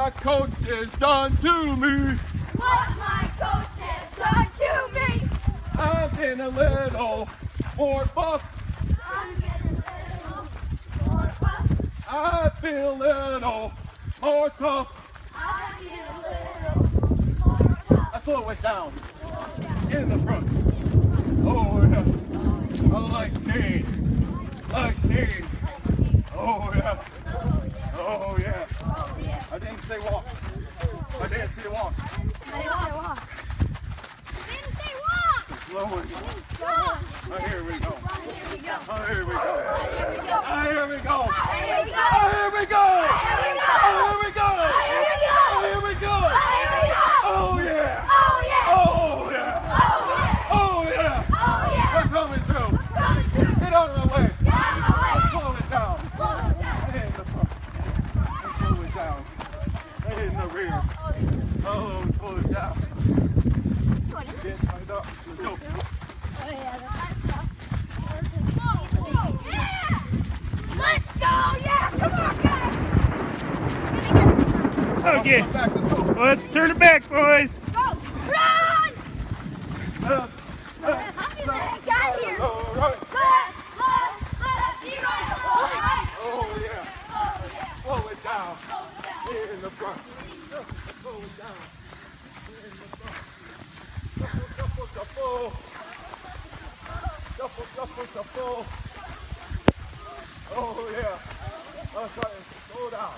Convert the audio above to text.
my coach has done to me. What my coach has done to me. I'm getting a little more buff. I'm getting a little more buff. I feel a little more tough. I feel a little more tough. I slow it down in the front. Oh yeah. I like Dean. Like Dean. Oh yeah. Oh yeah. I didn't say walk. I didn't say walk. I didn't say walk. Didn't say walk. Slow it. Walk. Oh, here we go. Here we go. Oh, here we go. Here we go. Oh, here we go. Here we go. Oh, here we go. Here we go. Oh, here we go. Here we go. Oh, here we go. Here we go. Oh, yeah. Oh yeah. Oh, yeah. Oh yeah. Oh, yeah. Oh yeah. We're coming through. Coming through. Get out of the way. Get out of the way. Let's slow it down. Slow it down. In the front. And slow it down. In the rear. Oh, slow it down. Get tied up. Let's go. Oh yeah, that's stuff. Yeah! Let's go! Yeah! Come on, guys! Okay, Come back, let's go. let's turn it back, boys. Go! Run! Uh, How many minutes got here? oh, right. Oh, yeah. Slow it down. In the front. Slow it down. In the front. Shuffle, shuffle, shuffle. Shuffle, shuffle, shuffle. Oh, yeah. That's right. Slow down.